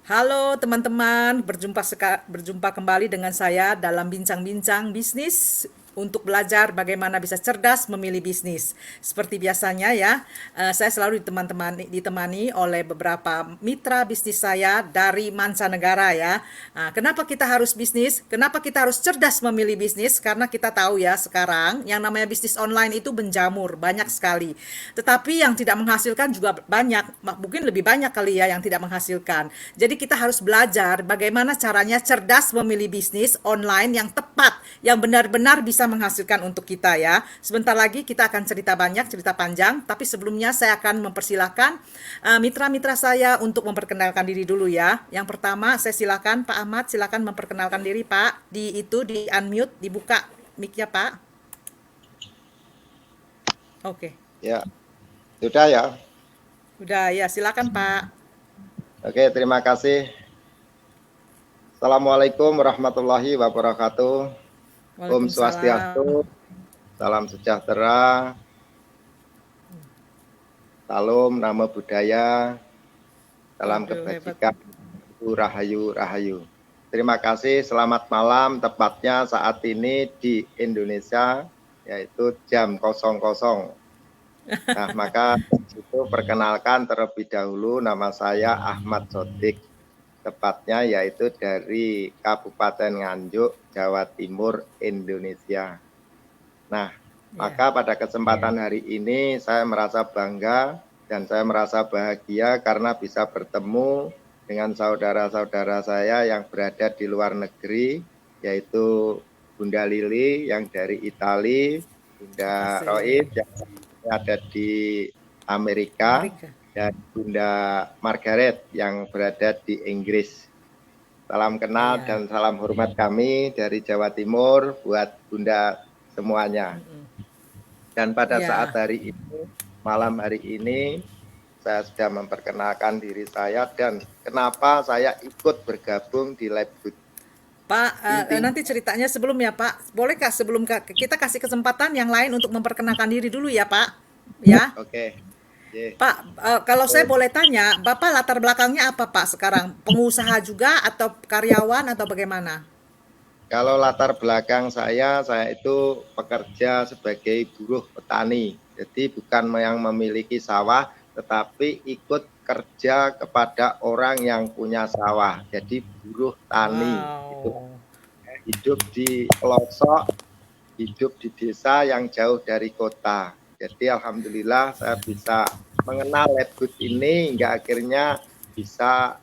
Halo teman-teman, berjumpa kembali dengan saya dalam bincang-bincang bisnis untuk belajar bagaimana bisa cerdas memilih bisnis. Seperti biasanya ya, saya selalu ditemani oleh beberapa mitra bisnis saya dari mancanegara ya. Kenapa kita harus bisnis? Kenapa kita harus cerdas memilih bisnis? Karena kita tahu ya sekarang yang namanya bisnis online itu menjamur banyak sekali. Tetapi yang tidak menghasilkan juga banyak, mungkin lebih banyak kali ya yang tidak menghasilkan. Jadi kita harus belajar bagaimana caranya cerdas memilih bisnis online yang tepat, yang benar-benar bisa menghasilkan untuk kita ya. Sebentar lagi kita akan cerita banyak, cerita panjang, tapi sebelumnya saya akan mempersilahkan mitra-mitra saya untuk memperkenalkan diri dulu ya. Yang pertama saya silakan Pak Ahmad, silakan memperkenalkan diri Pak. Di unmute, dibuka mic-nya Pak. Oke. Ya, sudah ya. Udah ya, silakan Pak. Oke, terima kasih. Assalamualaikum warahmatullahi wabarakatuh. Om Waalaikumsalam. Swastiastu, salam sejahtera, salam nama budaya, salam Waduh, hebat. kebajikan, rahayu, rahayu. Terima kasih, selamat malam, tepatnya saat ini di Indonesia, yaitu jam 00. Nah, maka itu perkenalkan terlebih dahulu, nama saya Ahmad Sodik. Tepatnya yaitu dari Kabupaten Nganjuk, Jawa Timur, Indonesia. Nah, maka pada kesempatan hari ini saya merasa bangga dan saya merasa bahagia karena bisa bertemu dengan saudara-saudara saya yang berada di luar negeri, yaitu Bunda Lili yang dari Italia, Bunda Rois yang ada di Amerika, dan Bunda Margaret yang berada di Inggris. Salam kenal dan salam hormat kami dari Jawa Timur buat Bunda semuanya. Dan pada saat hari ini, malam hari ini, saya sudah memperkenalkan diri saya dan kenapa saya ikut bergabung di Labgood. Pak, nanti ceritanya sebelumnya Pak, bolehkah sebelum kita kasih kesempatan yang lain untuk memperkenalkan diri dulu ya Pak? Ya. Oke. Pak, kalau saya boleh tanya, Bapak latar belakangnya apa Pak sekarang? Pengusaha juga atau karyawan atau bagaimana? Kalau latar belakang saya itu pekerja sebagai buruh petani. Jadi bukan yang memiliki sawah, tetapi ikut kerja kepada orang yang punya sawah. Jadi buruh tani. Itu Wow. hidup di pelosok, hidup di desa yang jauh dari kota. Jadi alhamdulillah saya bisa mengenal Labgood ini hingga akhirnya bisa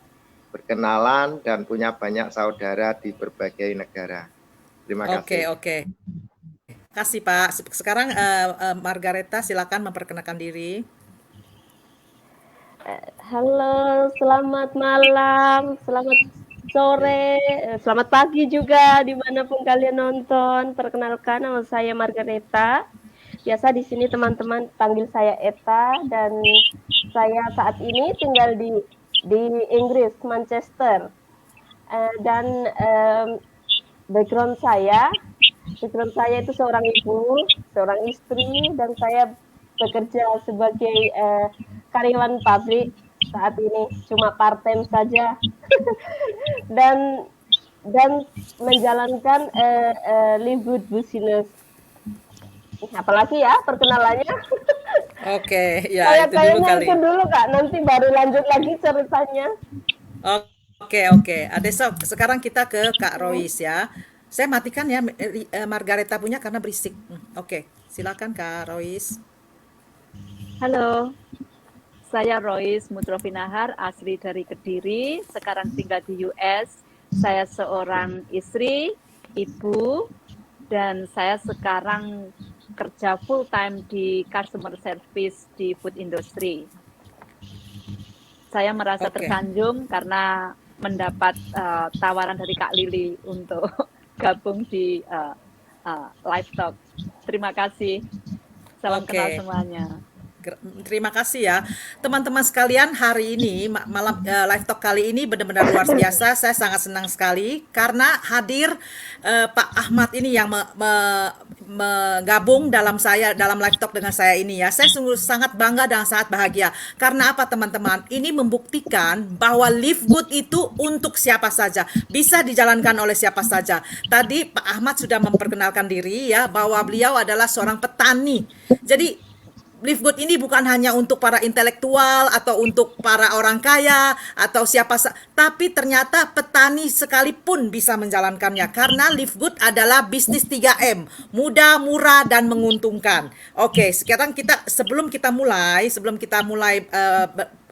berkenalan dan punya banyak saudara di berbagai negara. Terima Oke, kasih. oke. Kasih Pak. Sekarang Margareta silakan memperkenalkan diri. Halo, selamat malam, selamat sore, selamat pagi juga dimanapun kalian nonton. Perkenalkan, nama saya Margareta. Biasa di sini teman-teman panggil saya Eta dan saya saat ini tinggal di Inggris, Manchester. Dan background saya itu seorang ibu, seorang istri, dan saya bekerja sebagai karyawan pabrik saat ini, cuma part time saja. dan menjalankan Livwood business. Apalagi ya perkenalannya. Oke, ya Saya itu dulu kayaknya kali. itu dulu Kak, nanti baru lanjut lagi ceritanya. Oke, oke. Sekarang kita ke Kak Rois ya. Saya matikan ya Margareta punya karena berisik. Oke, silakan Kak Rois. Halo, saya Rois Mutrofinahar, asli dari Kediri, sekarang tinggal di US. Saya seorang istri, ibu, dan saya sekarang kerja full time di customer service di food industry. Saya merasa tersanjung karena mendapat tawaran dari Kak Lili untuk gabung di Live Talk. Terima kasih. Salam kenal semuanya. Terima kasih ya. Teman-teman sekalian, hari ini malam live talk kali ini benar-benar luar biasa. Saya sangat senang sekali karena hadir Pak Ahmad ini yang menggabung dalam live talk dengan saya ini ya. Saya sungguh sangat bangga dan sangat bahagia. Karena apa teman-teman? Ini membuktikan bahwa Live Good itu untuk siapa saja, bisa dijalankan oleh siapa saja. Tadi Pak Ahmad sudah memperkenalkan diri ya, bahwa beliau adalah seorang petani. Jadi Live Good ini bukan hanya untuk para intelektual atau untuk para orang kaya atau tapi ternyata petani sekalipun bisa menjalankannya karena Live Good adalah bisnis 3M, mudah, murah dan menguntungkan. Oke, sekarang sebelum kita mulai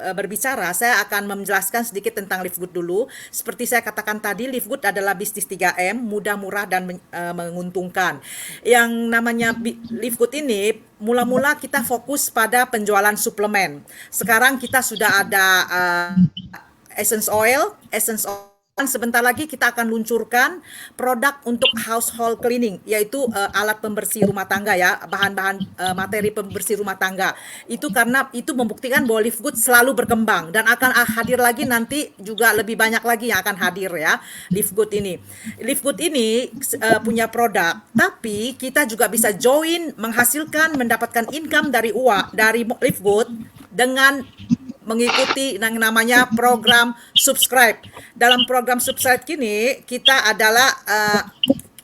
berbicara, saya akan menjelaskan sedikit tentang Live Good dulu. Seperti saya katakan tadi, Live Good adalah bisnis 3M, mudah, murah dan menguntungkan. Yang namanya Live Good ini mula-mula kita fokus pada penjualan suplemen. Sekarang kita sudah ada essence oil. Sebentar lagi kita akan luncurkan produk untuk household cleaning, yaitu alat pembersih rumah tangga ya, bahan-bahan materi pembersih rumah tangga. Itu karena itu membuktikan bahwa Live Good selalu berkembang dan akan hadir lagi nanti juga lebih banyak lagi yang akan hadir ya. Live Good ini punya produk, tapi kita juga bisa join menghasilkan mendapatkan income dari Live Good dengan mengikuti yang namanya program subscribe. Dalam program subscribe ini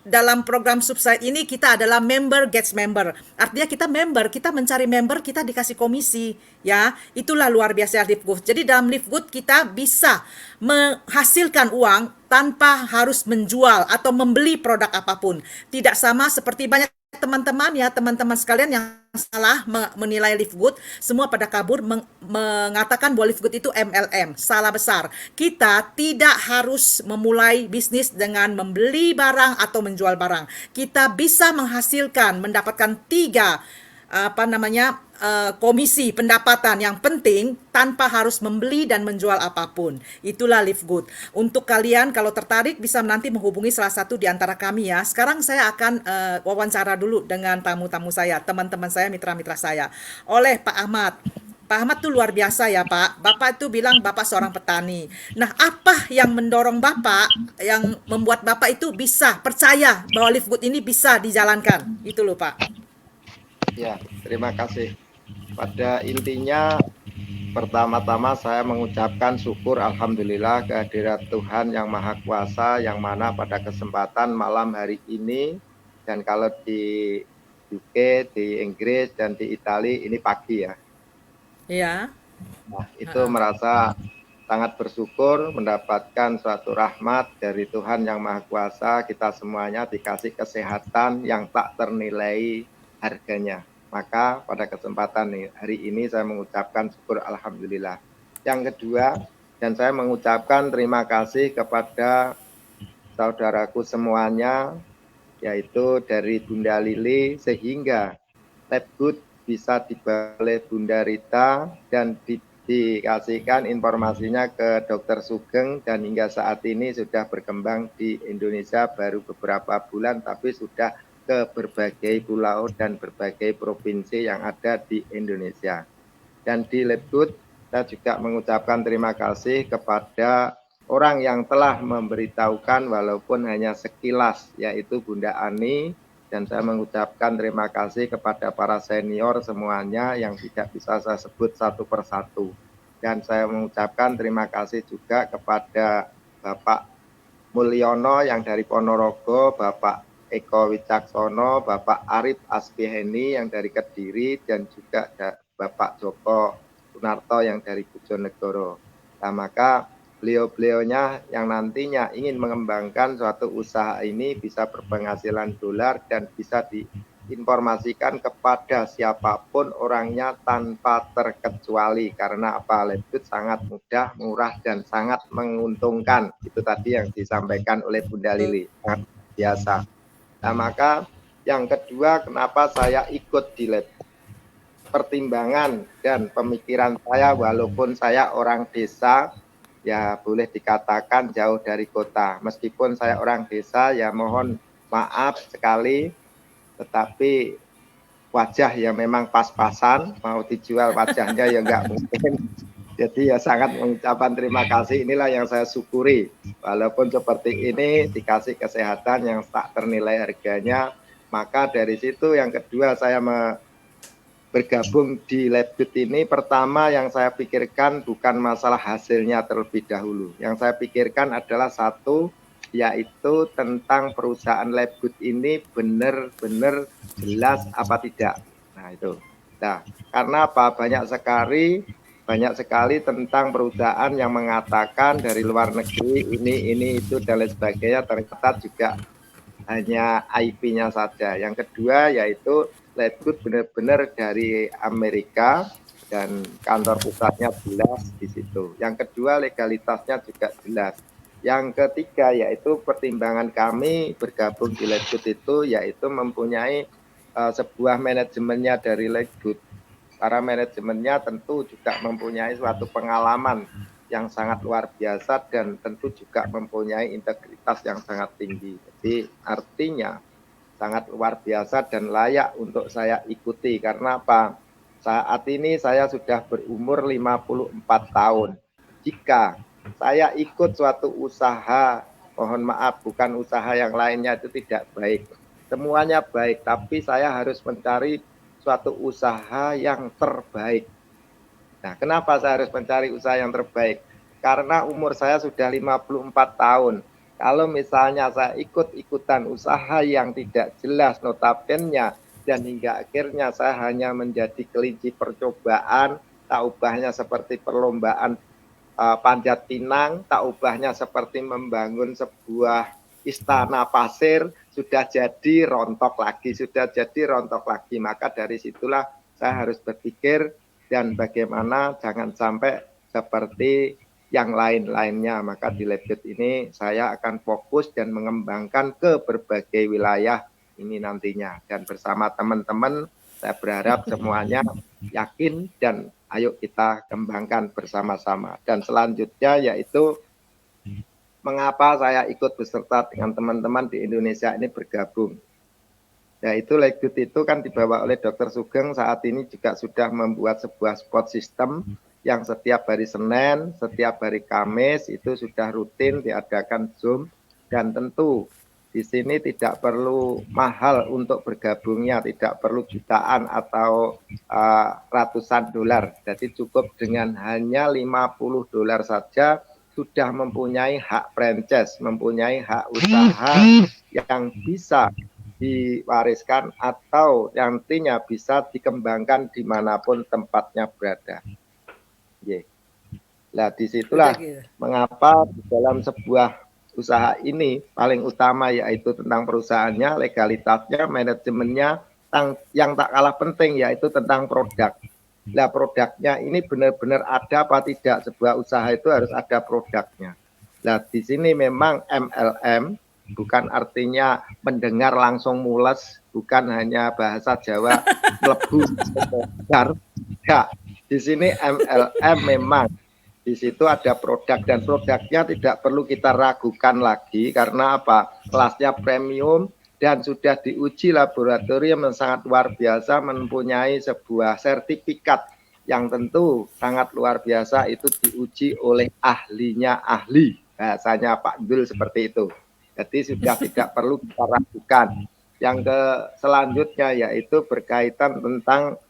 dalam program subscribe ini kita adalah member gets member. Artinya kita mencari member, kita dikasih komisi ya. Itulah luar biasa Live Good. Jadi dalam Live Good kita bisa menghasilkan uang tanpa harus menjual atau membeli produk apapun. Tidak sama seperti banyak teman-teman sekalian yang salah menilai Live Good, semua pada kabur mengatakan bahwa Live Good itu MLM. Salah besar. Kita tidak harus memulai bisnis dengan membeli barang atau menjual barang. Kita bisa mendapatkan 3 komisi pendapatan yang penting tanpa harus membeli dan menjual apapun. Itulah Live Good. Untuk kalian kalau tertarik bisa nanti menghubungi salah satu di antara kami ya. Sekarang saya akan wawancara dulu dengan tamu-tamu saya, teman-teman saya, mitra-mitra saya. Oleh Pak Ahmad. Pak Ahmad tuh luar biasa ya Pak. Bapak itu bilang Bapak seorang petani. Nah, apa yang mendorong Bapak, yang membuat Bapak itu bisa percaya bahwa Live Good ini bisa dijalankan? Itu loh Pak. Ya, terima kasih. Pada intinya, pertama-tama saya mengucapkan syukur Alhamdulillah kehadirat Tuhan Yang Maha Kuasa, yang mana pada kesempatan malam hari ini, dan kalau di UK, di Inggris, dan di Italia ini pagi ya. Iya. Nah, itu merasa sangat bersyukur mendapatkan suatu rahmat dari Tuhan Yang Maha Kuasa, kita semuanya dikasih kesehatan yang tak ternilai harganya. Maka pada kesempatan hari ini saya mengucapkan syukur Alhamdulillah. Yang kedua, dan saya mengucapkan terima kasih kepada saudaraku semuanya, yaitu dari Bunda Lili, sehingga Live Good bisa dibawa oleh Bunda Rita dan dikasihkan informasinya ke Dr. Sugeng, dan hingga saat ini sudah berkembang di Indonesia baru beberapa bulan, tapi sudah ke berbagai pulau dan berbagai provinsi yang ada di Indonesia. Dan di Live Good, saya juga mengucapkan terima kasih kepada orang yang telah memberitahukan walaupun hanya sekilas, yaitu Bunda Ani, dan saya mengucapkan terima kasih kepada para senior semuanya yang tidak bisa saya sebut satu persatu. Dan saya mengucapkan terima kasih juga kepada Bapak Mulyono yang dari Ponorogo, Bapak Eko Wicaksono, Bapak Arif Asbiheni yang dari Kediri, dan juga Bapak Joko Sunarto yang dari Bojonegoro. Nah, maka beliau-beliaunya yang nantinya ingin mengembangkan suatu usaha ini bisa berpenghasilan dolar dan bisa diinformasikan kepada siapapun orangnya tanpa terkecuali. Karena apa? Live Good sangat mudah, murah, dan sangat menguntungkan. Itu tadi yang disampaikan oleh Bunda Lili. Sangat biasa. Nah, maka yang kedua, kenapa saya ikut di Live? Pertimbangan dan pemikiran saya, walaupun saya orang desa, ya boleh dikatakan jauh dari kota. Meskipun saya orang desa, ya mohon maaf sekali, tetapi wajah yang memang pas-pasan, mau dijual wajahnya ya nggak mungkin. Jadi ya sangat mengucapkan terima kasih, inilah yang saya syukuri. Walaupun seperti ini dikasih kesehatan yang tak ternilai harganya, maka dari situ yang kedua saya bergabung di Labgood ini, pertama yang saya pikirkan bukan masalah hasilnya terlebih dahulu. Yang saya pikirkan adalah satu, yaitu tentang perusahaan Labgood ini benar-benar jelas apa tidak. Nah itu. Nah, karena apa? Banyak sekali tentang perusahaan yang mengatakan dari luar negeri ini itu dan lain sebagainya, ternyata juga hanya IP-nya saja. Yang kedua yaitu Labgood benar-benar dari Amerika dan kantor pusatnya jelas di situ. Yang kedua legalitasnya juga jelas. Yang ketiga yaitu pertimbangan kami bergabung di Labgood itu yaitu mempunyai sebuah manajemennya dari Labgood. Para manajemennya tentu juga mempunyai suatu pengalaman yang sangat luar biasa dan tentu juga mempunyai integritas yang sangat tinggi. Jadi artinya sangat luar biasa dan layak untuk saya ikuti. Karena apa? Saat ini saya sudah berumur 54 tahun. Jika saya ikut suatu usaha, mohon maaf, bukan usaha yang lainnya itu tidak baik. Semuanya baik, tapi saya harus mencari suatu usaha yang terbaik. Nah, kenapa saya harus mencari usaha yang terbaik? Karena umur saya sudah 54 tahun. Kalau misalnya saya ikut-ikutan usaha yang tidak jelas notabene dan hingga akhirnya saya hanya menjadi kelinci percobaan, tak ubahnya seperti perlombaan panjat pinang, tak ubahnya seperti membangun sebuah istana pasir, sudah jadi rontok lagi, maka dari situlah saya harus berpikir dan bagaimana jangan sampai seperti yang lain-lainnya. Maka di Labgood ini saya akan fokus dan mengembangkan ke berbagai wilayah ini nantinya, dan bersama teman-teman saya berharap semuanya yakin dan ayo kita kembangkan bersama-sama. Dan selanjutnya yaitu mengapa saya ikut beserta dengan teman-teman di Indonesia ini bergabung. Yaitu Labgood itu kan dibawa oleh Dr. Sugeng, saat ini juga sudah membuat sebuah spot system yang setiap hari Senin, setiap hari Kamis itu sudah rutin diadakan Zoom, dan tentu di sini tidak perlu mahal untuk bergabungnya, tidak perlu jutaan atau ratusan dolar. Jadi cukup dengan hanya $50 saja sudah mempunyai hak franchise, mempunyai hak usaha yang bisa diwariskan atau nantinya bisa dikembangkan dimanapun tempatnya berada. Nah, disitulah mengapa di dalam sebuah usaha ini paling utama yaitu tentang perusahaannya, legalitasnya, manajemennya, yang tak kalah penting yaitu tentang produk. Nah, produknya ini benar-benar ada apa tidak? Sebuah usaha itu harus ada produknya. Nah, di sini memang MLM bukan artinya mendengar langsung mules, bukan hanya bahasa Jawa melebu sebentar. Ya, di sini MLM memang di situ ada produk, dan produknya tidak perlu kita ragukan lagi karena apa? Kelasnya premium dan sudah diuji laboratorium yang sangat luar biasa, mempunyai sebuah sertifikat yang tentu sangat luar biasa, itu diuji oleh ahlinya ahli, bahasanya Pak Dul seperti itu. Jadi sudah tidak perlu kita ragukan. Yang selanjutnya yaitu berkaitan tentang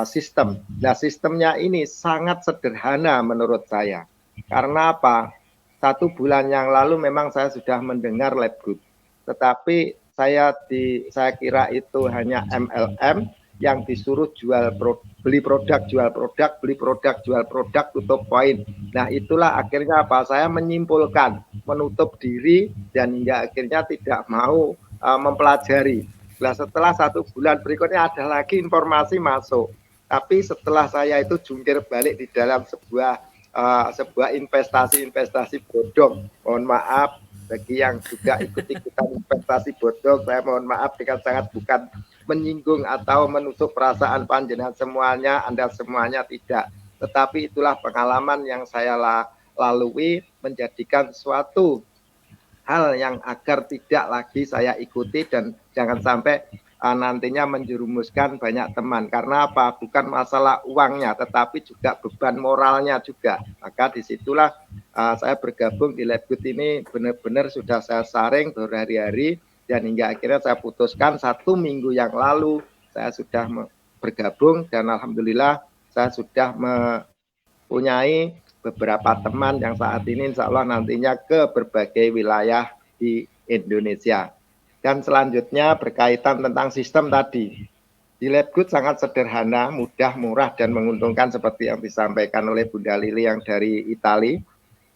sistem. Nah, sistemnya ini sangat sederhana menurut saya. Karena apa? 1 bulan yang lalu memang saya sudah mendengar Labgood, tetapi saya kira itu hanya MLM yang disuruh beli produk, jual produk, beli produk, jual produk, tutup poin. Nah, itulah akhirnya apa? Saya menyimpulkan, menutup diri, dan hingga akhirnya tidak mau mempelajari. Nah, setelah 1 bulan berikutnya ada lagi informasi masuk. Tapi setelah saya itu jungkir balik di dalam sebuah investasi bodong. Mohon maaf bagi yang juga ikut-ikutan investasi bodong, saya mohon maaf dengan sangat, bukan menyinggung atau menutup perasaan panjenengan semuanya, Anda semuanya tidak. Tetapi itulah pengalaman yang saya lalui, menjadikan suatu hal yang agar tidak lagi saya ikuti, dan jangan sampai nantinya menjerumuskan banyak teman. Karena apa? Bukan masalah uangnya, tetapi juga beban moralnya juga. Maka disitulah saya bergabung di Labgood ini, benar-benar sudah saya saring berhari-hari, dan hingga akhirnya saya putuskan 1 minggu yang lalu saya sudah bergabung, dan alhamdulillah saya sudah mempunyai beberapa teman yang saat ini insya Allah nantinya ke berbagai wilayah di Indonesia. Dan selanjutnya berkaitan tentang sistem tadi. Di Labgood sangat sederhana, mudah, murah, dan menguntungkan seperti yang disampaikan oleh Bunda Lili yang dari Itali.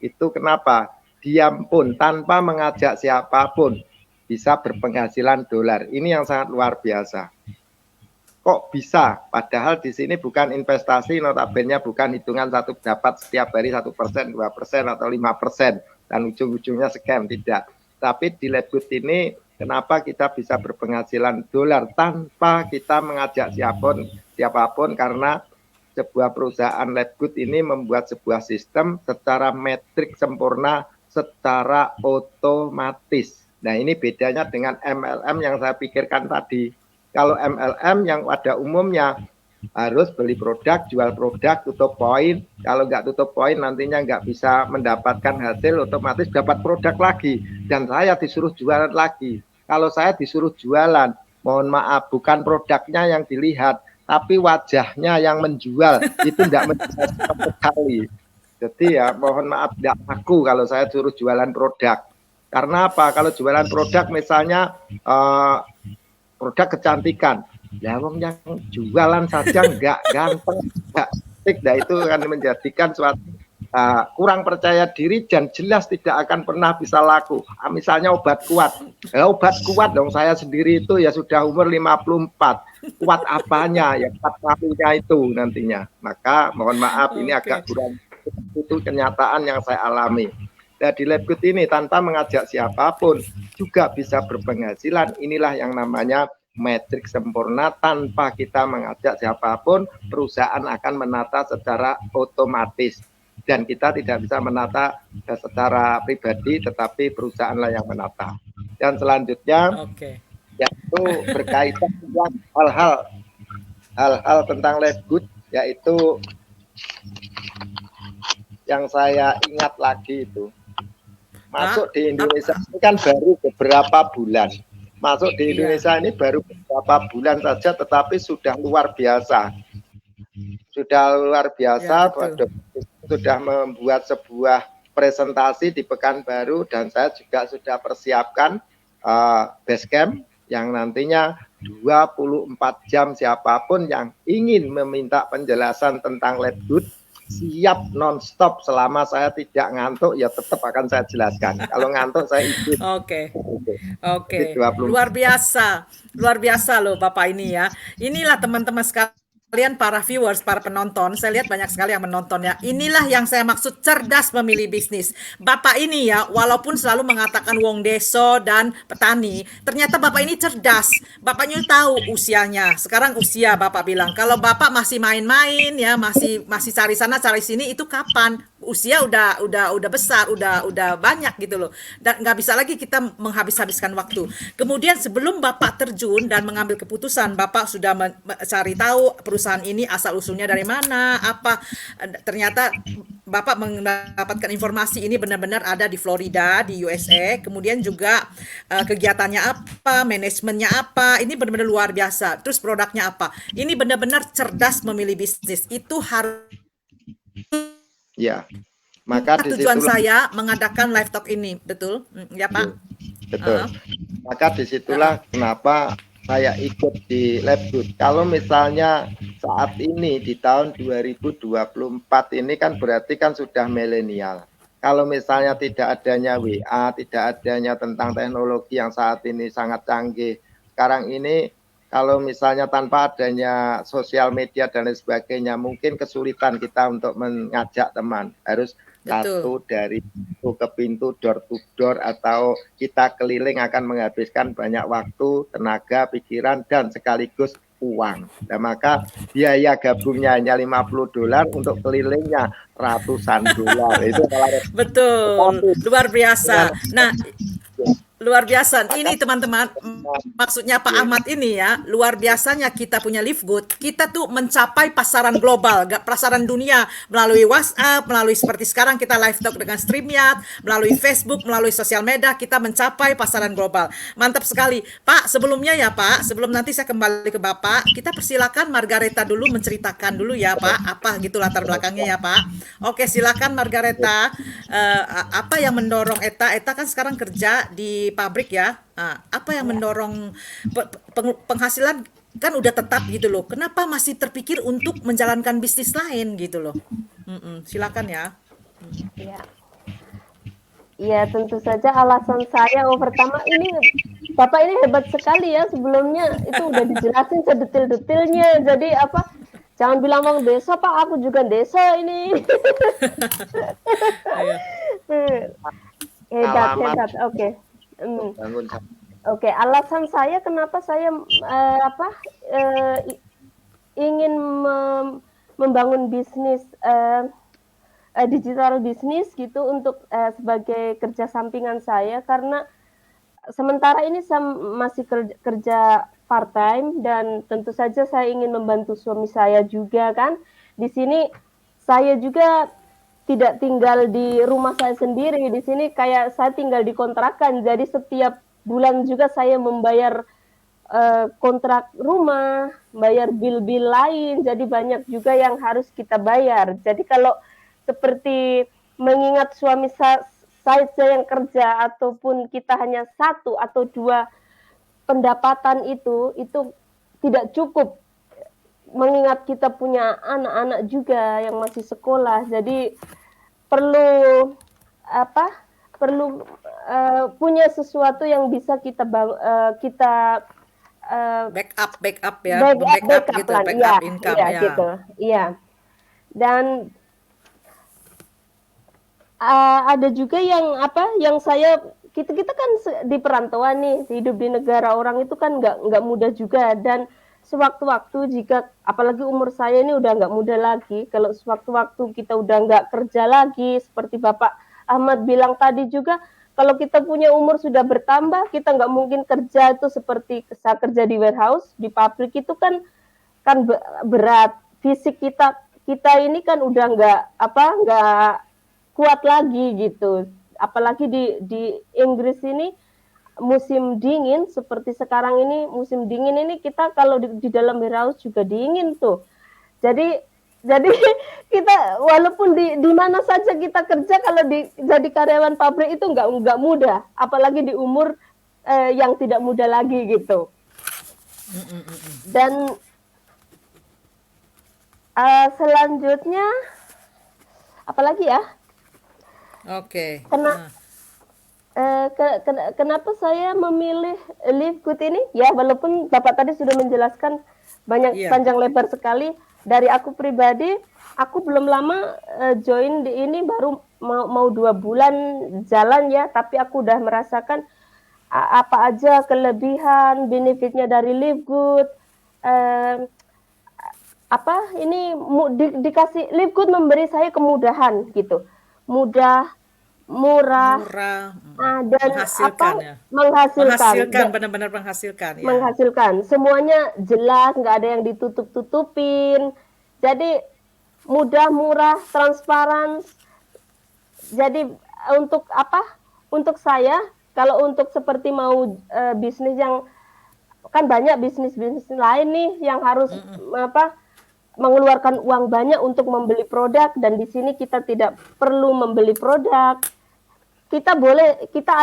Itu kenapa? Diam pun tanpa mengajak siapapun bisa berpenghasilan dolar. Ini yang sangat luar biasa. Kok bisa? Padahal di sini bukan investasi, notabene bukan hitungan satu dapat setiap hari 1%, 2%, atau 5%, dan ujung-ujungnya scam, tidak. Tapi di Labgood ini, kenapa kita bisa berpenghasilan dolar tanpa kita mengajak siapapun, karena sebuah perusahaan Labgood ini membuat sebuah sistem secara metrik sempurna, secara otomatis. Nah, ini bedanya dengan MLM yang saya pikirkan tadi. Kalau MLM yang pada umumnya harus beli produk, jual produk, tutup poin. Kalau nggak tutup poin nantinya nggak bisa mendapatkan hasil, otomatis dapat produk lagi. Dan saya disuruh jualan lagi. Kalau saya disuruh jualan, mohon maaf, bukan produknya yang dilihat, tapi wajahnya yang menjual. Itu nggak menjual sama sekali. Jadi ya mohon maaf, tidak laku kalau saya suruh jualan produk. Karena apa? Kalau jualan produk misalnya produk kecantikan, ya wong yang jualan saja nggak ganteng, nggak cantik, nah itu akan menjadikan suatu kurang percaya diri dan jelas tidak akan pernah bisa laku. Misalnya obat kuat, obat kuat dong, saya sendiri itu ya sudah umur 54, kuat apanya? Ya kuat lakunya itu nantinya. Maka mohon maaf ini agak kurang, itu kenyataan yang saya alami. Nah, di Labgood ini tanpa mengajak siapapun juga bisa berpenghasilan. Inilah yang namanya metrik sempurna. Tanpa kita mengajak siapapun, perusahaan akan menata secara otomatis. Dan kita tidak bisa menata secara pribadi, tetapi perusahaanlah yang menata. Dan selanjutnya, yaitu berkaitan dengan hal-hal tentang Labgood, yaitu yang saya ingat lagi itu. Masuk di Indonesia ini kan baru beberapa bulan. Masuk di Indonesia ini baru beberapa bulan saja, tetapi sudah luar biasa. Sudah luar biasa, sudah membuat sebuah presentasi di Pekanbaru, dan saya juga sudah persiapkan basecamp yang nantinya 24 jam siapapun yang ingin meminta penjelasan tentang Labgood, siap non-stop. Selama saya tidak ngantuk ya tetap akan saya jelaskan. Kalau ngantuk saya ikut. Oke. Luar biasa loh Bapak ini ya. Inilah teman-teman sekalian, para viewers, para penonton, saya lihat banyak sekali yang menonton ya. Inilah yang saya maksud cerdas memilih bisnis. Bapak ini ya, walaupun selalu mengatakan wong deso dan petani, ternyata Bapak ini cerdas. Bapaknya tahu usianya. Sekarang usia Bapak bilang, kalau Bapak masih main-main ya, masih cari sana cari sini, itu kapan? Usia udah besar, udah banyak gitu loh. Dan nggak bisa lagi kita menghabiskan waktu. Kemudian sebelum Bapak terjun dan mengambil keputusan, Bapak sudah mencari tahu perusahaan ini asal usulnya dari mana, apa. Ternyata Bapak mendapatkan informasi ini benar-benar ada di Florida, di USA. Kemudian juga kegiatannya apa, manajemennya apa. Ini benar-benar luar biasa. Terus produknya apa. Ini benar-benar cerdas memilih bisnis. Itu harus. Ya, maka tujuan saya mengadakan live talk ini, betul? Ya Pak? Betul. Maka disitulah kenapa saya ikut di Labgood. Kalau misalnya saat ini di tahun 2024 ini kan berarti kan sudah milenial. Kalau misalnya tidak adanya WA, tidak adanya tentang teknologi yang saat ini sangat canggih. Sekarang ini kalau misalnya tanpa adanya sosial media dan lain sebagainya, mungkin kesulitan kita untuk mengajak teman. Harus satu dari pintu ke pintu, door to door, atau kita keliling akan menghabiskan banyak waktu, tenaga, pikiran, dan sekaligus uang. Nah, maka biaya gabungnya hanya $50, untuk kelilingnya ratusan dolar. Itu betul, luar biasa. Nah, luar biasa. Ini teman-teman, maksudnya Pak Ahmad ini ya, luar biasanya kita punya Live Good. Kita tuh mencapai pasaran global, pasaran dunia melalui WhatsApp, melalui seperti sekarang kita live talk dengan StreamYard, melalui Facebook, melalui sosial media kita mencapai pasaran global. Mantap sekali. Pak, sebelumnya ya Pak, sebelum nanti saya kembali ke Bapak, kita persilakan Margareta dulu menceritakan dulu ya Pak, apa gitu latar belakangnya ya Pak. Oke, silakan Margareta. Apa yang mendorong Eta? Eta kan sekarang kerja di pabrik ya. Apa yang mendorong penghasilan kan udah tetap gitu loh. Kenapa masih terpikir untuk menjalankan bisnis lain gitu loh? Silakan ya. Ya, ya tentu saja alasan saya. Pertama ini Bapak ini hebat sekali ya. Sebelumnya itu udah dijelasin sedetil-detilnya. Jadi apa? Jangan bilang orang desa Pak, aku juga desa ini. Hebat. Oke. bangun Oke, alasan saya kenapa saya ingin membangun bisnis digital bisnis gitu untuk sebagai kerja sampingan saya, karena sementara ini saya masih kerja part time dan tentu saja saya ingin membantu suami saya juga kan. Di sini saya juga tidak tinggal di rumah saya sendiri. Di sini kayak saya tinggal di kontrakan. Jadi setiap bulan juga saya membayar kontrak rumah, bayar bil-bil lain. Jadi banyak juga yang harus kita bayar. Jadi kalau seperti mengingat suami saja yang kerja ataupun kita hanya satu atau dua pendapatan itu tidak cukup, mengingat kita punya anak-anak juga yang masih sekolah. Jadi perlu punya sesuatu yang bisa kita Backup ya, backup gitu, lah. backup income Iya ya. gitu. Iya. Dan ada juga yang saya kita kan di perantauan nih, hidup di negara orang itu kan nggak mudah juga. Dan sewaktu-waktu jika apalagi umur saya ini udah nggak muda lagi, kalau sewaktu-waktu kita udah nggak kerja lagi, seperti Bapak Ahmad bilang tadi juga, kalau kita punya umur sudah bertambah, kita nggak mungkin kerja itu seperti saya kerja di warehouse, di pabrik itu kan berat. Fisik kita ini kan udah nggak kuat lagi gitu. Apalagi di Inggris ini musim dingin seperti sekarang ini, musim dingin ini kita kalau di dalam warehouse juga dingin tuh. Jadi kita walaupun di mana saja kita kerja, kalau jadi karyawan pabrik itu nggak mudah, apalagi di umur yang tidak muda lagi gitu. Dan selanjutnya apalagi ya? Oke. Kenapa saya memilih Live Good ini? Ya, walaupun Bapak tadi sudah menjelaskan banyak panjang lebar sekali. Dari aku pribadi, aku belum lama join di ini, baru mau 2 bulan jalan ya, tapi aku udah merasakan apa aja kelebihan, benefitnya dari Live Good. Dikasih Live Good memberi saya kemudahan gitu, mudah, murah, dan menghasilkan, benar-benar menghasilkan ya. Menghasilkan, semuanya jelas, nggak ada yang ditutup-tutupin. Jadi mudah, murah, transparan. Jadi untuk saya, kalau untuk seperti mau bisnis yang kan banyak bisnis lain nih yang harus mengeluarkan uang banyak untuk membeli produk, dan di sini kita tidak perlu membeli produk. Kita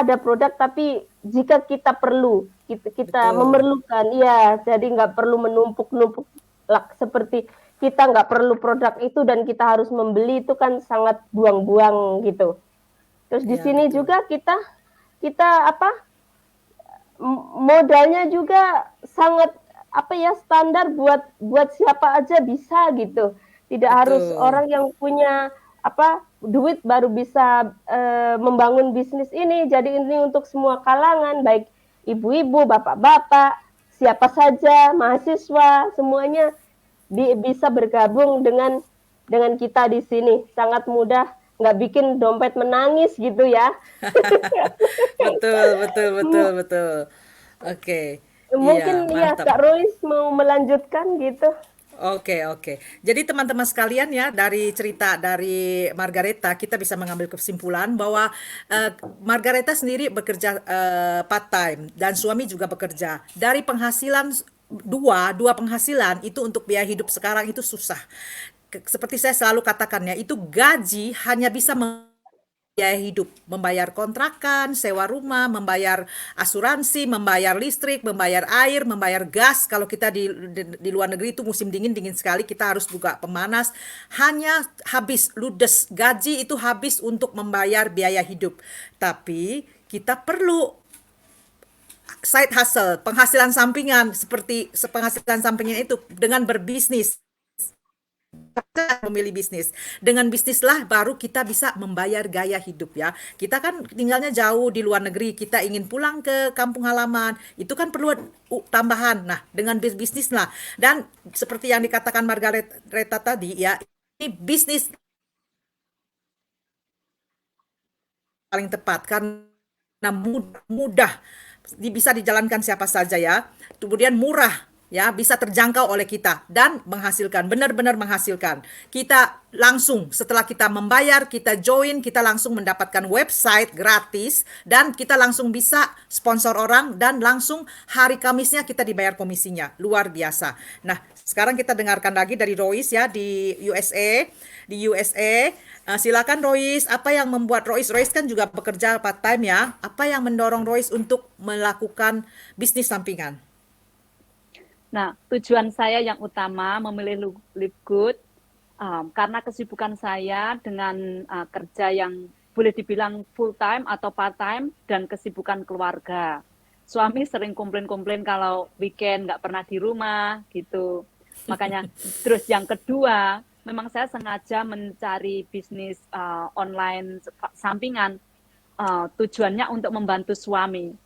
ada produk, tapi jika kita perlu, kita memerlukan, ya, jadi nggak perlu menumpuk-numpuk seperti kita nggak perlu produk itu dan kita harus membeli, itu kan sangat buang-buang gitu. Terus di sini juga kita modalnya juga sangat standar, buat siapa aja bisa gitu. Tidak harus orang yang punya duit baru bisa membangun bisnis ini. Jadi ini untuk semua kalangan, baik ibu-ibu, bapak-bapak, siapa saja, mahasiswa, semuanya bisa bergabung dengan kita di sini. Sangat mudah, nggak bikin dompet menangis gitu ya. Betul. Oke. Iya, Mungkin ya mantap. Kak Rois mau melanjutkan gitu. Oke, oke. Jadi teman-teman sekalian ya, dari cerita dari Margareta kita bisa mengambil kesimpulan bahwa Margareta sendiri bekerja part time dan suami juga bekerja. Dari penghasilan dua penghasilan itu untuk biaya hidup sekarang itu susah. Seperti saya selalu katakannya, itu gaji hanya bisa biaya hidup, membayar kontrakan, sewa rumah, membayar asuransi, membayar listrik, membayar air, membayar gas. Kalau kita di luar negeri itu musim dingin dingin sekali, kita harus buka pemanas. Hanya habis ludes gaji itu habis untuk membayar biaya hidup. Tapi kita perlu side hustle, penghasilan sampingan seperti penghasilan sampingan itu dengan berbisnis memilih bisnis. Dengan bisnislah baru kita bisa membayar gaya hidup ya. Kita kan tinggalnya jauh di luar negeri, kita ingin pulang ke kampung halaman, itu kan perlu tambahan. Nah, dengan bisnis lah. Dan seperti yang dikatakan Margareta tadi ya, ini bisnis paling tepat karena mudah bisa dijalankan siapa saja ya. Kemudian murah ya, bisa terjangkau oleh kita dan menghasilkan, benar-benar menghasilkan. Kita langsung setelah kita membayar, kita join, kita langsung mendapatkan website gratis dan kita langsung bisa sponsor orang dan langsung hari Kamisnya kita dibayar komisinya. Luar biasa. Nah, sekarang kita dengarkan lagi dari Royce ya di USA. Di USA, silakan Royce, apa yang membuat Royce kan juga bekerja part time ya. Apa yang mendorong Royce untuk melakukan bisnis sampingan? Nah, tujuan saya yang utama memilih Live Good karena kesibukan saya dengan kerja yang boleh dibilang full time atau part time dan kesibukan keluarga. Suami sering komplain-komplain kalau weekend nggak pernah di rumah gitu. Makanya terus yang kedua, memang saya sengaja mencari bisnis online sampingan tujuannya untuk membantu suami.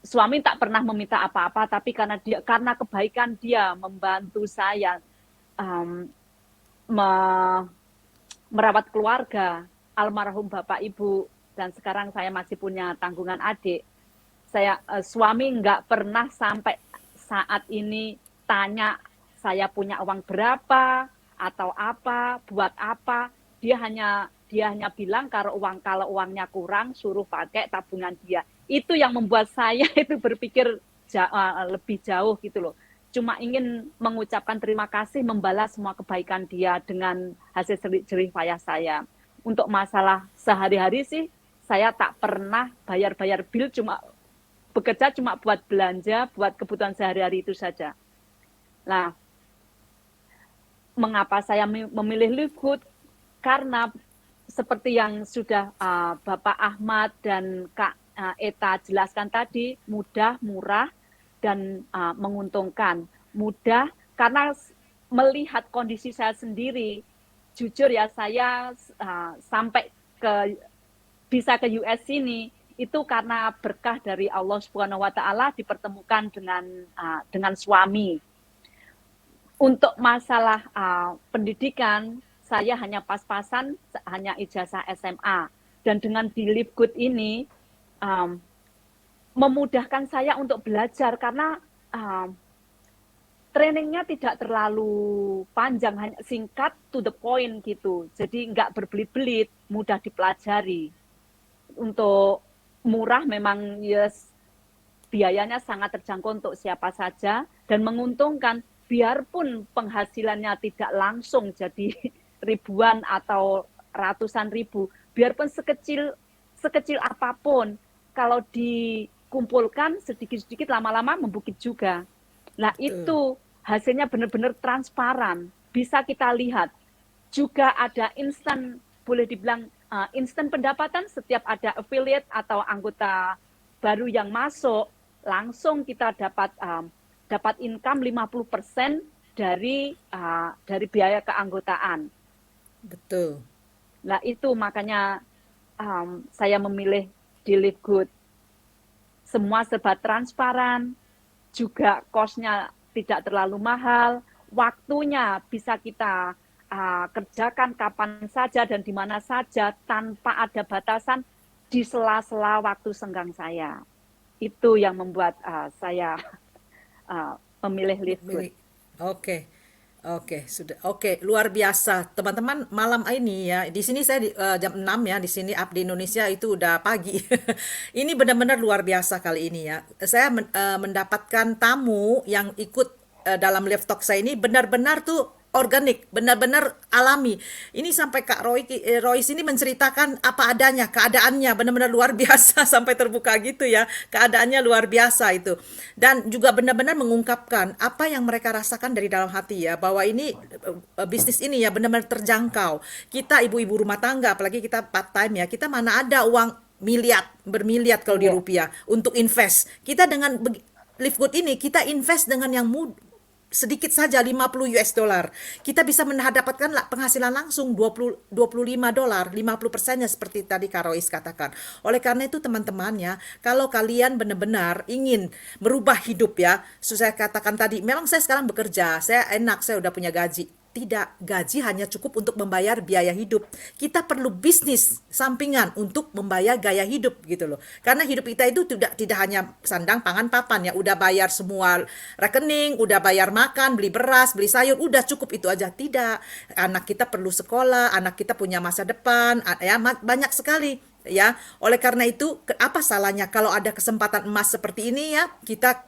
Suami tak pernah meminta apa-apa, tapi karena kebaikan dia membantu saya um, merawat keluarga, almarhum bapak ibu, dan sekarang saya masih punya tanggungan adik. Suami nggak pernah sampai saat ini tanya saya punya uang berapa atau apa, buat apa. Dia hanya bilang kalau uangnya kurang suruh pakai tabungan dia. Itu yang membuat saya itu berpikir lebih jauh gitu loh. Cuma ingin mengucapkan terima kasih, membalas semua kebaikan dia dengan hasil jerih payah saya. Untuk masalah sehari-hari sih, saya tak pernah bayar-bayar bill, cuma bekerja cuma buat belanja, buat kebutuhan sehari-hari itu saja. Nah, mengapa saya memilih Live Good? Karena seperti yang sudah Bapak Ahmad dan Kak Eta jelaskan tadi, mudah, murah, dan menguntungkan. Mudah karena melihat kondisi saya sendiri, jujur ya saya sampai bisa ke US ini itu karena berkah dari Allah Subhanahu wa taala dipertemukan dengan suami. Untuk masalah pendidikan, saya hanya pas-pasan, hanya ijazah SMA. Dan dengan di Live Good ini, memudahkan saya untuk belajar karena trainingnya tidak terlalu panjang, hanya singkat to the point gitu. Jadi nggak berbelit-belit, mudah dipelajari. Untuk murah memang yes, biayanya sangat terjangkau untuk siapa saja dan menguntungkan biarpun penghasilannya tidak langsung jadi ribuan atau ratusan ribu, biarpun sekecil apapun, kalau dikumpulkan sedikit-sedikit lama-lama membukit juga. Nah itu hasilnya benar-benar transparan, bisa kita lihat. Juga ada instan, boleh dibilang instan pendapatan setiap ada affiliate atau anggota baru yang masuk, langsung kita dapat income 50% dari biaya keanggotaan. Betul. Nah itu makanya saya memilih di Live Good. Semua serba transparan, juga cost-nya tidak terlalu mahal, waktunya bisa kita kerjakan kapan saja dan di mana saja tanpa ada batasan di sela-sela waktu senggang saya. itu yang membuat saya memilih Live Good. Oke. Oke, sudah. Oke, luar biasa. Teman-teman, malam ini ya. Di sini saya jam 6 ya, di sini up di Indonesia itu udah pagi. Ini benar-benar luar biasa kali ini ya. Saya mendapatkan tamu yang ikut dalam live talk saya ini benar-benar tuh organik, benar-benar alami. Ini sampai Kak Royce ini menceritakan apa adanya, keadaannya benar-benar luar biasa sampai terbuka gitu ya. Keadaannya luar biasa itu. Dan juga benar-benar mengungkapkan apa yang mereka rasakan dari dalam hati ya, bahwa ini bisnis ini ya benar-benar terjangkau. Kita ibu-ibu rumah tangga, apalagi kita part time ya, kita mana ada uang bermiliar kalau di rupiah untuk invest. Kita dengan Live Good ini kita invest dengan yang sedikit saja 50 US dollar. Kita bisa mendapatkan penghasilan langsung 25 dolar, 50%-nya seperti tadi Kak Royce katakan. Oleh karena itu teman-teman ya, kalau kalian benar-benar ingin merubah hidup ya, saya katakan tadi, memang saya sekarang bekerja, saya enak, saya udah punya gaji. Tidak, gaji hanya cukup untuk membayar biaya hidup. Kita perlu bisnis sampingan untuk membayar gaya hidup gitu loh. Karena hidup kita itu tidak hanya sandang, pangan, papan ya. Udah bayar semua rekening, udah bayar makan, beli beras, beli sayur, udah cukup itu aja. Tidak, anak kita perlu sekolah, anak kita punya masa depan, ya banyak sekali. Ya, oleh karena itu apa salahnya kalau ada kesempatan emas seperti ini ya,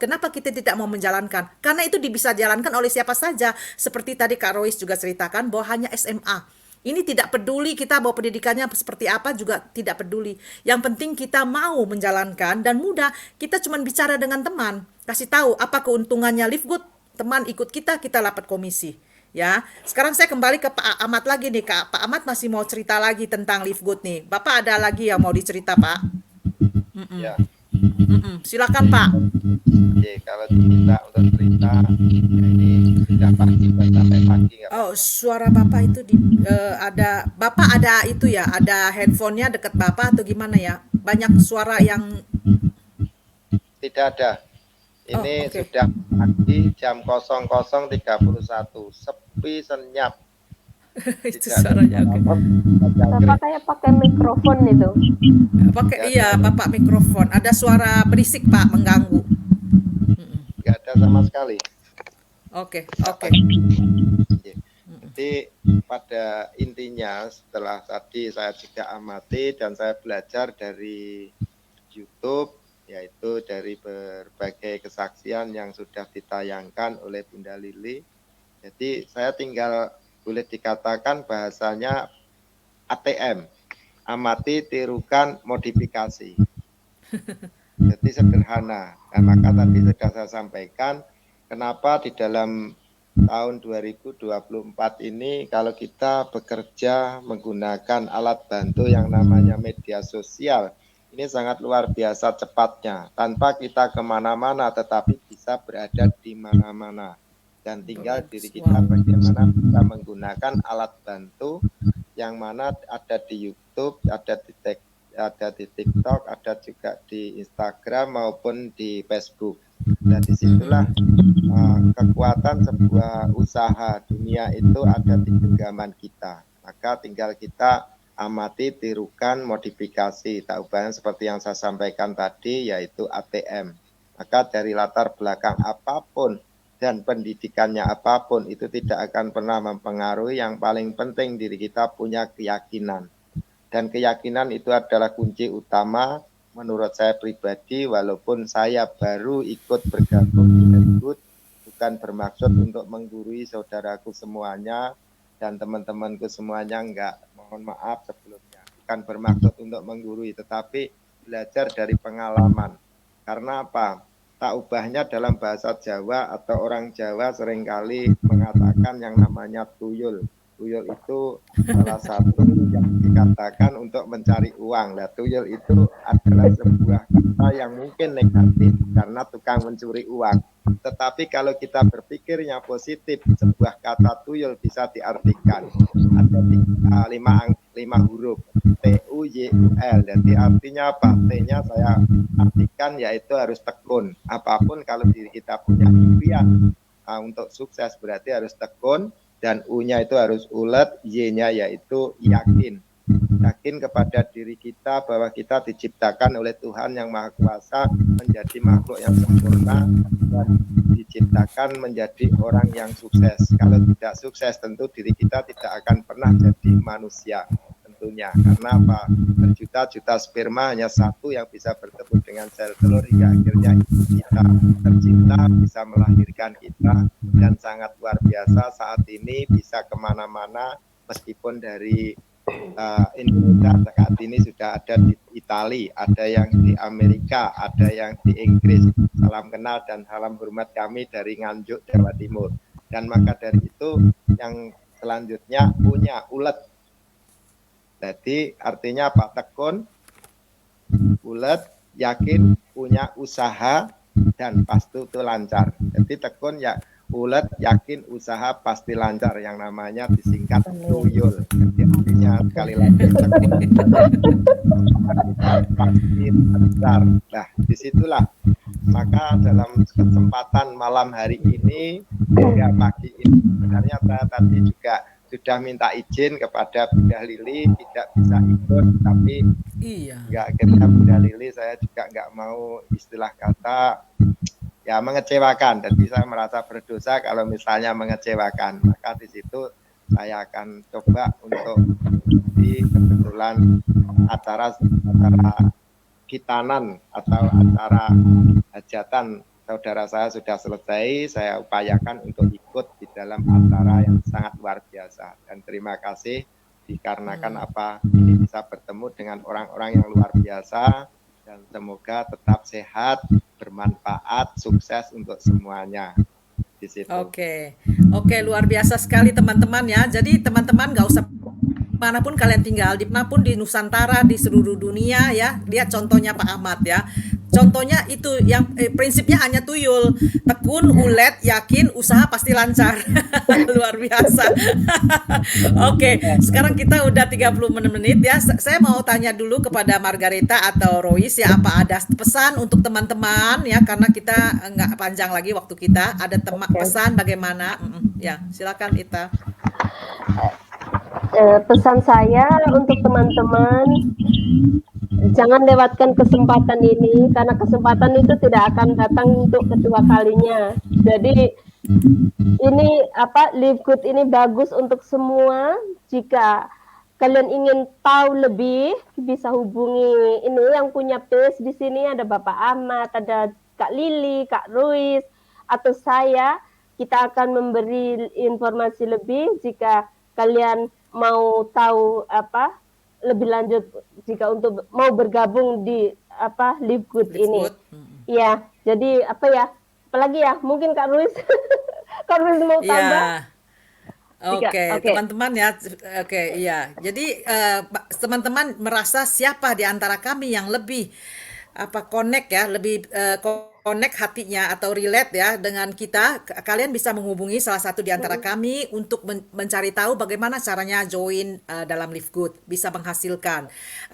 kenapa kita tidak mau menjalankan? Karena itu bisa dijalankan oleh siapa saja. Seperti tadi Kak Royce juga ceritakan bahwa hanya SMA. Ini tidak peduli kita bahwa pendidikannya seperti apa, juga tidak peduli. Yang penting kita mau menjalankan dan mudah. Kita cuma bicara dengan teman, kasih tahu apa keuntungannya Live Good. Teman ikut kita dapat komisi. Ya, sekarang saya kembali ke Pak Ahmad lagi nih, Kak. Pak Ahmad masih mau cerita lagi tentang Live Good nih. Bapak ada lagi yang mau dicerita, Pak? Ya, Silakan, Pak. oke, kalau diminta untuk cerita, ya ini sudah pagi sampai pagi nggak? Oh, suara Bapak itu Bapak ada itu ya, ada handphonenya dekat Bapak atau gimana ya? Banyak suara yang Tidak ada. Ini oke. sudah pagi jam 00.31, sepi senyap. Itu Tidak ada suaranya oke. Bapak kayak pakai mikrofon itu. Iya, Bapak mikrofon. Ada suara berisik, Pak, mengganggu. Nggak ada sama sekali. Oke. Jadi pada intinya setelah tadi saya juga amati dan saya belajar dari YouTube, yaitu dari berbagai kesaksian yang sudah ditayangkan oleh Bunda Lili. Jadi saya tinggal boleh dikatakan bahasanya ATM, amati, tirukan, modifikasi. Jadi sederhana. Nah, maka tadi sudah saya sampaikan kenapa di dalam tahun 2024 ini kalau kita bekerja menggunakan alat bantu yang namanya media sosial, ini sangat luar biasa cepatnya. Tanpa kita kemana-mana tetapi bisa berada di mana-mana. Dan tinggal diri kita bagaimana kita menggunakan alat bantu yang mana ada di YouTube, ada di TikTok, ada juga di Instagram maupun di Facebook. Dan disitulah kekuatan sebuah usaha dunia itu ada di genggaman kita. Maka tinggal kita amati, tirukan, modifikasi. Tak ubahnya seperti yang saya sampaikan tadi, yaitu ATM. Maka dari latar belakang apapun dan pendidikannya apapun, itu tidak akan pernah mempengaruhi. Yang paling penting diri kita punya keyakinan. Dan keyakinan itu adalah kunci utama menurut saya pribadi, walaupun saya baru ikut bergabung di Live Good, bukan bermaksud untuk menggurui saudaraku semuanya dan teman-temanku semuanya, enggak, mohon maaf sebelumnya. Bukan bermaksud untuk menggurui, tetapi belajar dari pengalaman. Karena apa? Tak ubahnya dalam bahasa Jawa atau orang Jawa seringkali mengatakan yang namanya tuyul. Tuyul itu salah satu yang dikatakan untuk mencari uang. Nah, tuyul itu adalah sebuah kata yang mungkin negatif karena tukang mencuri uang. Tetapi kalau kita berpikirnya positif, sebuah kata tuyul bisa diartikan ada lima huruf, TUYUL. Jadi artinya apa? T-nya saya artikan yaitu harus tekun. Apapun kalau diri kita punya impian untuk sukses berarti harus tekun, dan U-nya itu harus ulet, Y-nya yaitu yakin. yakin kepada diri kita bahwa kita diciptakan oleh Tuhan yang Maha Kuasa menjadi makhluk yang sempurna dan diciptakan menjadi orang yang sukses. Kalau tidak sukses tentu diri kita tidak akan pernah jadi manusia tentunya. Karena apa? Berjuta-juta sperma hanya satu yang bisa bertemu dengan sel telur hingga akhirnya kita tercipta bisa melahirkan kita, dan sangat luar biasa saat ini bisa kemana-mana meskipun dari Indonesia saat ini sudah ada di Italia, ada yang di Amerika, ada yang di Inggris. Salam kenal dan salam hormat kami dari Nganjuk, Jawa Timur. Dan maka dari itu yang selanjutnya punya ulet. Jadi artinya Pak Tekun, ulet, yakin, punya usaha, dan pasti itu lancar. Jadi tekun ya ulet, yakin, usaha, pasti lancar, yang namanya disingkat tuyul. Jadi artinya sekali lagi tekun pasti lancar. Nah, disitulah maka dalam kesempatan malam hari ini hingga pagi ini sebenarnya saya tadi juga sudah minta izin kepada Bunda Lili, tidak bisa ikut, tapi nggak, akhirnya Bunda Lili saya juga nggak mau istilah kata ya mengecewakan. Jadi saya merasa berdosa kalau misalnya mengecewakan, maka di situ saya akan coba untuk di kebetulan acara khitanan atau acara hajatan saudara saya sudah selesai, saya upayakan untuk ikut di dalam acara yang sangat luar biasa. Dan terima kasih dikarenakan apa ini bisa bertemu dengan orang-orang yang luar biasa, dan semoga tetap sehat, bermanfaat, sukses untuk semuanya di situ. Oke, luar biasa sekali teman-teman ya. Jadi teman-teman nggak usah manapun kalian tinggal, dimanapun di Nusantara, di seluruh dunia ya. Lihat contohnya Pak Ahmad ya. Contohnya itu yang prinsipnya hanya tuyul, tekun, ulet, yakin, usaha pasti lancar. Luar biasa. Oke, sekarang kita udah 30 menit ya. Saya mau tanya dulu kepada Margareta atau Rois ya, apa ada pesan untuk teman-teman ya, karena kita nggak panjang lagi waktu kita. Ada pesan bagaimana? Ya, silakan Ita. Pesan saya untuk teman-teman, jangan lewatkan kesempatan ini, karena kesempatan itu tidak akan datang untuk kedua kalinya. Jadi ini Live Good ini bagus untuk semua. Jika kalian ingin tahu lebih, bisa hubungi ini yang punya page di sini, ada Bapak Ahmad, ada Kak Lili, Kak Ruis, atau saya. Kita akan memberi informasi lebih jika kalian mau tahu lebih lanjut, jika untuk mau bergabung di Live Good ini. Ya, jadi apalagi ya, mungkin Kak Ruis Kak Ruis mau tambah. Oke, teman-teman ya. Oke, iya. Jadi teman-teman merasa siapa di antara kami yang lebih connect ya, lebih connect hatinya atau relate ya dengan kita, kalian bisa menghubungi salah satu di antara kami untuk mencari tahu bagaimana caranya join dalam Live Good, bisa menghasilkan.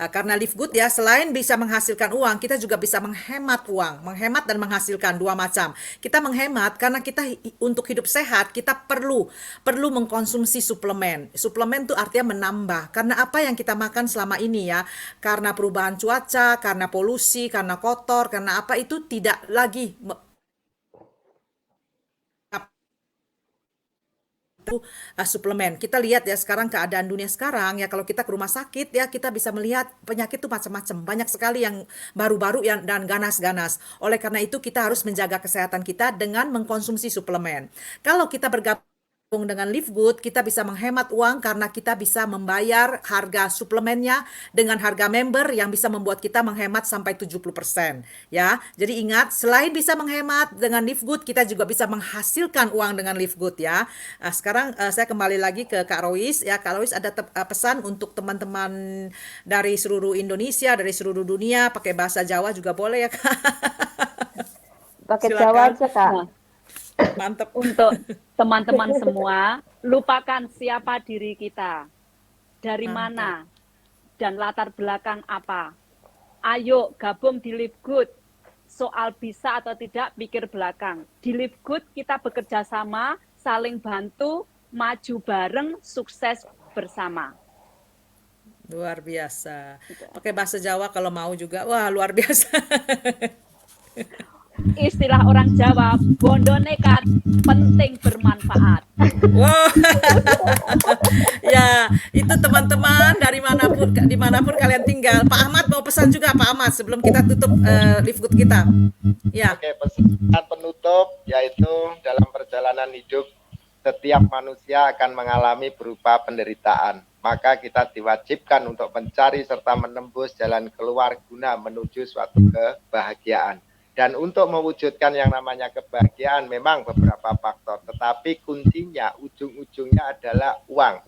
Karena Live Good ya, selain bisa menghasilkan uang, kita juga bisa menghemat uang, menghemat dan menghasilkan, dua macam. Kita menghemat karena kita untuk hidup sehat, kita perlu mengkonsumsi suplemen. Suplemen itu artinya menambah. Karena apa yang kita makan selama ini ya, karena perubahan cuaca, karena polusi, karena kotor, karena apa itu tidak lagi suplemen. Kita lihat ya sekarang keadaan dunia sekarang ya, kalau kita ke rumah sakit ya, kita bisa melihat penyakit itu macam-macam, banyak sekali yang baru-baru yang dan ganas-ganas. Oleh karena itu kita harus menjaga kesehatan kita dengan mengkonsumsi suplemen. Kalau kita bergabung dengan Live Good, kita bisa menghemat uang karena kita bisa membayar harga suplemennya dengan harga member yang bisa membuat kita menghemat sampai 70% ya. Jadi ingat, selain bisa menghemat dengan Live Good, kita juga bisa menghasilkan uang dengan Live Good ya. Sekarang saya kembali lagi ke Kak Rois ya. Kak Rois, ada pesan untuk teman-teman dari seluruh Indonesia, dari seluruh dunia, pakai bahasa Jawa juga boleh ya Kak. Pakai Jawa aja Kak. Mantap. Untuk teman-teman semua, lupakan siapa diri kita, dari mana, dan latar belakang apa. Ayo gabung di Live Good. Soal bisa atau tidak, pikir belakang. Di Live Good kita bekerja sama, saling bantu, maju bareng, sukses bersama. Luar biasa. Gitu. Pakai bahasa Jawa kalau mau juga. Wah, luar biasa. Istilah orang Jawa, bondo nekat, penting bermanfaat. Wow, ya itu teman-teman dari manapun dimanapun kalian tinggal. Pak Ahmad mau pesan juga Pak Ahmad sebelum kita tutup live good kita. Ya, Oke, pesan penutup yaitu dalam perjalanan hidup setiap manusia akan mengalami berupa penderitaan. Maka kita diwajibkan untuk mencari serta menembus jalan keluar guna menuju suatu kebahagiaan. Dan untuk mewujudkan yang namanya kebahagiaan memang beberapa faktor, tetapi kuncinya ujung-ujungnya adalah uang.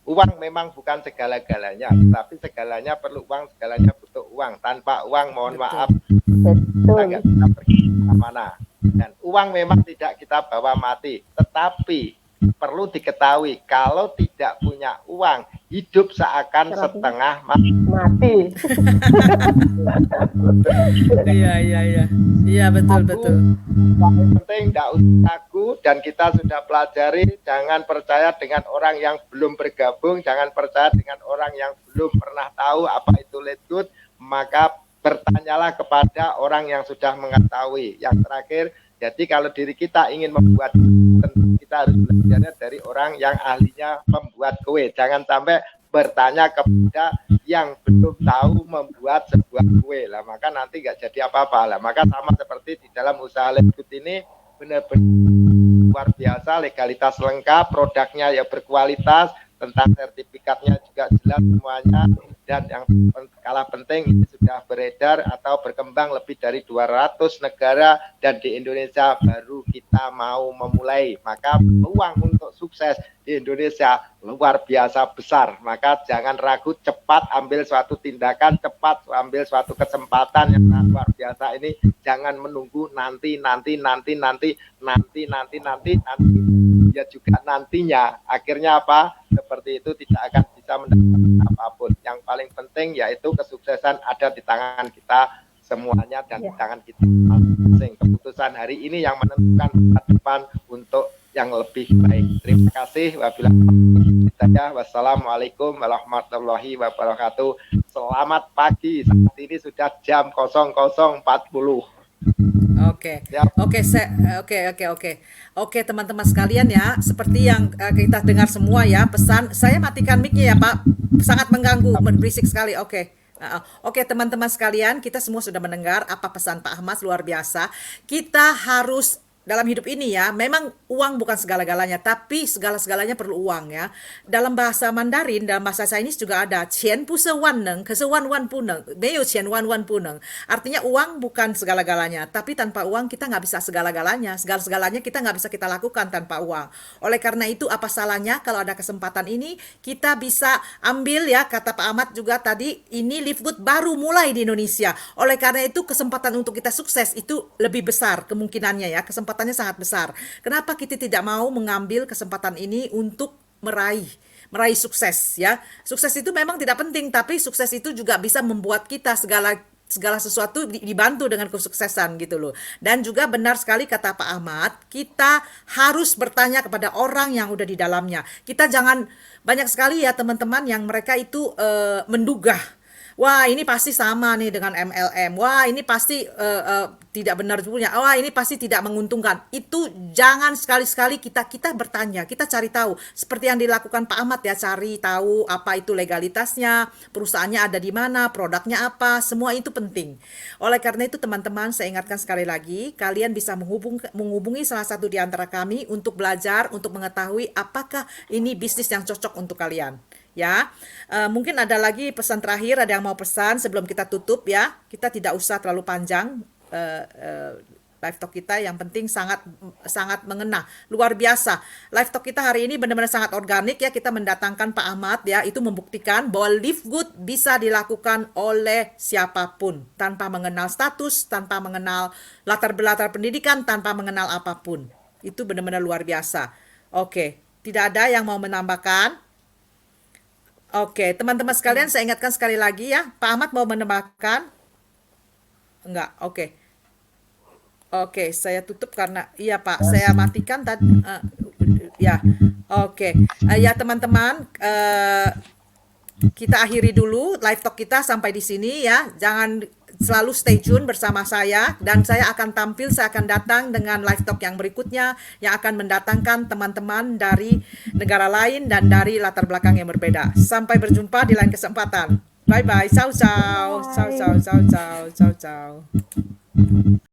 Uang memang bukan segala-galanya, tapi segalanya perlu uang, segalanya butuh uang. Tanpa uang, mohon maaf, kita Betul. nggak bisa pergi kemana-mana. Dan uang memang tidak kita bawa mati, tetapi perlu diketahui kalau tidak punya uang, hidup seakan setengah mati. Mati. iya, iya, iya. Iya, betul, betul. Paling penting tidak usah ragu dan kita sudah pelajari, jangan percaya dengan orang yang belum bergabung, jangan percaya dengan orang yang belum pernah tahu apa itu lead good, maka bertanyalah kepada orang yang sudah mengetahui. Yang terakhir, jadi kalau diri kita ingin membuat, tentu kita harus belajar dari orang yang ahlinya membuat kue. Jangan sampai bertanya kepada yang belum tahu membuat sebuah kue lah, maka nanti nggak jadi apa-apa lah. Maka sama seperti di dalam usaha lead good ini, benar-benar luar biasa, legalitas lengkap, produknya ya berkualitas, tentang sertifikatnya juga jelas semuanya, dan yang kalah penting ini sudah beredar atau berkembang lebih dari 200 negara, dan di Indonesia baru kita mau memulai. Maka peluang untuk sukses di Indonesia luar biasa besar. Maka jangan ragu, cepat ambil suatu tindakan, cepat ambil suatu kesempatan yang luar biasa ini. Jangan menunggu nanti ya juga nantinya. Akhirnya apa? Seperti itu tidak akan bisa mendapatkan apapun. Yang paling penting yaitu kesuksesan ada di tangan kita semuanya dan di tangan kita masing-masing. Keputusan hari ini yang menentukan masa depan untuk yang lebih baik. Terima kasih. Wassalamualaikum warahmatullahi wabarakatuh. Selamat pagi. Saat ini sudah jam 00.40. Oke, oke teman-teman sekalian ya, seperti yang kita dengar semua ya, pesan saya matikan mic-nya ya Pak, sangat mengganggu, berisik sekali. Oke teman-teman sekalian, kita semua sudah mendengar apa pesan Pak Ahmad, luar biasa. Kita harus dalam hidup ini ya, memang uang bukan segala-galanya, tapi segala-segalanya perlu uang ya. Dalam bahasa Mandarin, dalam bahasa Chinese juga ada, 钱不是万能，可是万万不能，没有钱万万不能. Artinya uang bukan segala-galanya, tapi tanpa uang kita nggak bisa segala-galanya. Segala-segalanya kita nggak bisa kita lakukan tanpa uang. Oleh karena itu, apa salahnya kalau ada kesempatan ini, kita bisa ambil ya, kata Pak Ahmad juga tadi, ini Live Good baru mulai di Indonesia. Oleh karena itu, kesempatan untuk kita sukses itu lebih besar kemungkinannya ya, kesempatannya sangat besar. Kenapa kita tidak mau mengambil kesempatan ini untuk meraih sukses ya? Sukses itu memang tidak penting, tapi sukses itu juga bisa membuat kita segala sesuatu dibantu dengan kesuksesan gitu loh. Dan juga benar sekali kata Pak Ahmad, kita harus bertanya kepada orang yang udah di dalamnya. Kita jangan, banyak sekali ya teman-teman yang mereka itu menduga, wah ini pasti sama nih dengan MLM, wah ini pasti tidak benar punya, wah ini pasti tidak menguntungkan. Itu jangan, sekali-sekali kita bertanya, kita cari tahu, seperti yang dilakukan Pak Ahmad ya, cari tahu apa itu legalitasnya, perusahaannya ada di mana, produknya apa, semua itu penting. Oleh karena itu teman-teman, saya ingatkan sekali lagi, kalian bisa menghubungi salah satu di antara kami untuk belajar, untuk mengetahui apakah ini bisnis yang cocok untuk kalian. Ya, mungkin ada lagi pesan terakhir, ada yang mau pesan sebelum kita tutup ya. Kita tidak usah terlalu panjang live talk kita, yang penting sangat mengena, luar biasa. Live talk kita hari ini benar-benar sangat organik ya. Kita mendatangkan Pak Ahmad ya, itu membuktikan bahwa Live Good bisa dilakukan oleh siapapun tanpa mengenal status, tanpa mengenal latar belakang pendidikan, tanpa mengenal apapun. Itu benar-benar luar biasa. Oke, tidak ada yang mau menambahkan? Oke, teman-teman sekalian, saya ingatkan sekali lagi ya, Pak Ahmad mau menambahkan? Enggak, oke. Oke, saya tutup karena, iya Pak, saya matikan tadi. Ya, oke. Ya teman-teman, kita akhiri dulu live talk kita sampai di sini ya. Jangan selalu stay tune bersama saya dan saya akan datang dengan live talk yang berikutnya yang akan mendatangkan teman-teman dari negara lain dan dari latar belakang yang berbeda. Sampai berjumpa di lain kesempatan. Bye bye. Ciao ciao. Ciao ciao ciao ciao ciao ciao.